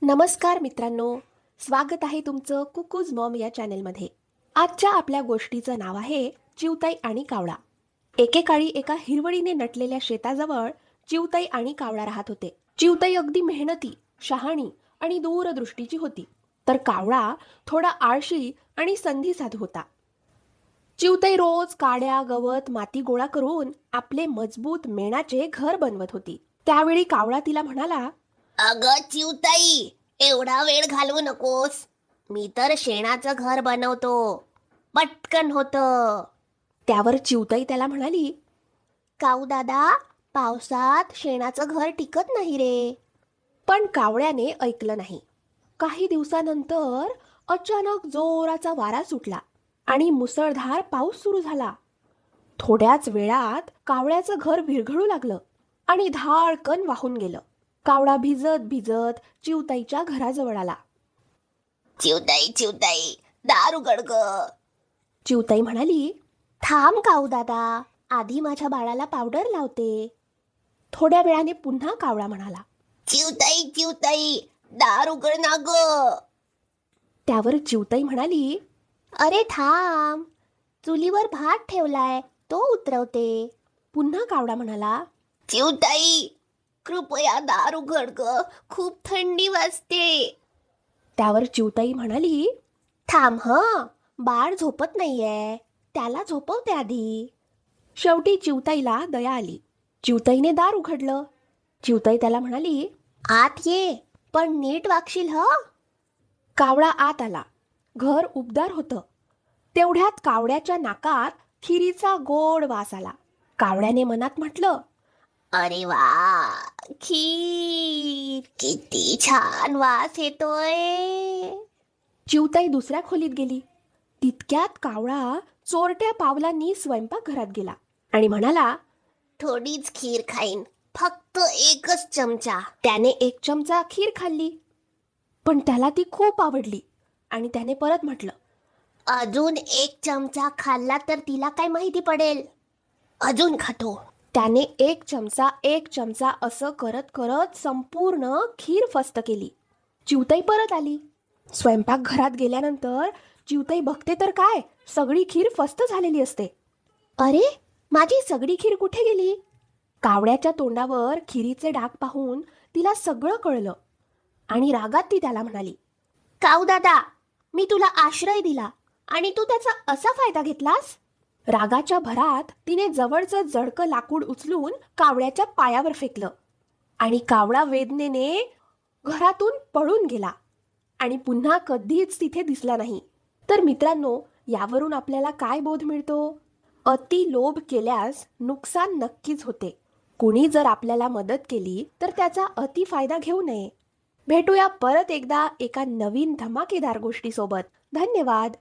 नमस्कार मित्रांनो, स्वागत आहे तुमचं कुकूज मॉम या चॅनेलमध्ये. आजच्या आपल्या गोष्टीचं नाव आहे चिवताई आणि कावळा. एकेकाळी एका हिरवळीने नटलेल्या शेताजवळ चिवताई आणि कावळा राहत होते. चिवताई अगदी मेहनती, शहाणी आणि दूरदृष्टीची होती, तर कावळा थोडा आळशी आणि संधीसाधू होता. चिवताई रोज काड्या, गवत, माती गोळा करून आपले मजबूत मेणाचे घर बनवत होती. त्यावेळी कावळा तिला म्हणाला, अगं चिवताई, एवढा वेळ घालवू नकोस. मी तर शेणाचं घर बनवतो. पटकन होतं. त्यावर चिवताई त्याला म्हणाली, काऊ दादा, पावसात शेणाचं घर टिकत नाही रे. पण कावळ्याने ऐकलं नाही. काही दिवसानंतर अचानक जोराचा वारा सुटला आणि मुसळधार पाऊस सुरू झाला. थोड्याच वेळात कावळ्याचं घर विरघळू लागलं आणि धाडकन वाहून गेलं. कावळा भिजत भिजत चिवताईच्या घराजवळ आला. चिवताई चिवताई, दार उघड ग. चिवताई म्हणाली, थांब काऊ दादा, आधी माझ्या बाळाला पावडर लावते. थोड्या वेळाने पुन्हा कावळा म्हणाला. चिवताई चिवताई, दार उघड ना ग. त्यावर चिवताई म्हणाली, अरे थांब, चुलीवर भात ठेवलाय, तो उतरवते. पुन्हा कावळा म्हणाला. चिवताई, कृपया दार उघड ग, खूप थंडी वाजते. त्यावर चिवताई म्हणाली, थांब बाळ झोपत नाहीये, त्याला झोपवते आधी. शेवटी चिवताईला दया आली. चिवताईने दार उघडलं. चिवताई त्याला म्हणाली, आत ये, पण नीट वागशील ह. कावळा आत आला. घर उबदार होतं. तेवढ्यात कावळ्याच्या नाकात खिरीचा गोड वास आला. कावळ्याने मनात म्हटलं, अरे वा, खीर, किती छान वास येतोय. चिवताई दुसऱ्या खोलीत गेली. तितक्यात कावळा चोरट्या पावलांनी स्वयंपाकघरात गेला आणि म्हणाला, थोडीच खीर खाईन, फक्त एकच चमचा. त्याने 1 चमचा खीर खाल्ली, पण त्याला ती खूप आवडली आणि त्याने परत म्हटलं, अजून 1 चमचा खाल्ला तर तिला काय माहिती पडेल. अजून खातो. त्याने 1 चमचा 1 चमचा असं करत करत संपूर्ण खीर फस्त केली. चिवताई परत आली. स्वयंपाकघरात गेल्यानंतर चिवताई बघते तर काय, सगळी खीर फस्त झालेली असते. अरे, माझी सगळी खीर कुठे गेली? कावळ्याच्या तोंडावर खिरीचे डाग पाहून तिला सगळं कळलं आणि रागात ती त्याला म्हणाली, काऊ दादा, मी तुला आश्रय दिला आणि तू त्याचा असा फायदा घेतलास. रागाच्या भरात तिने जवळचं जडकं लाकूड उचलून कावळ्याच्या पायावर फेकलं आणि कावळा वेदनेने घरातून पळून गेला आणि पुन्हा कधीच तिथे दिसला नाही. तर मित्रांनो, यावरून आपल्याला काय बोध मिळतो? अति लोभ केल्यास नुकसान नक्कीच होते. कुणी जर आपल्याला मदत केली तर त्याचा अति फायदा घेऊ नये. भेटूया परत एकदा एका नवीन धमाकेदार गोष्टीसोबत. धन्यवाद.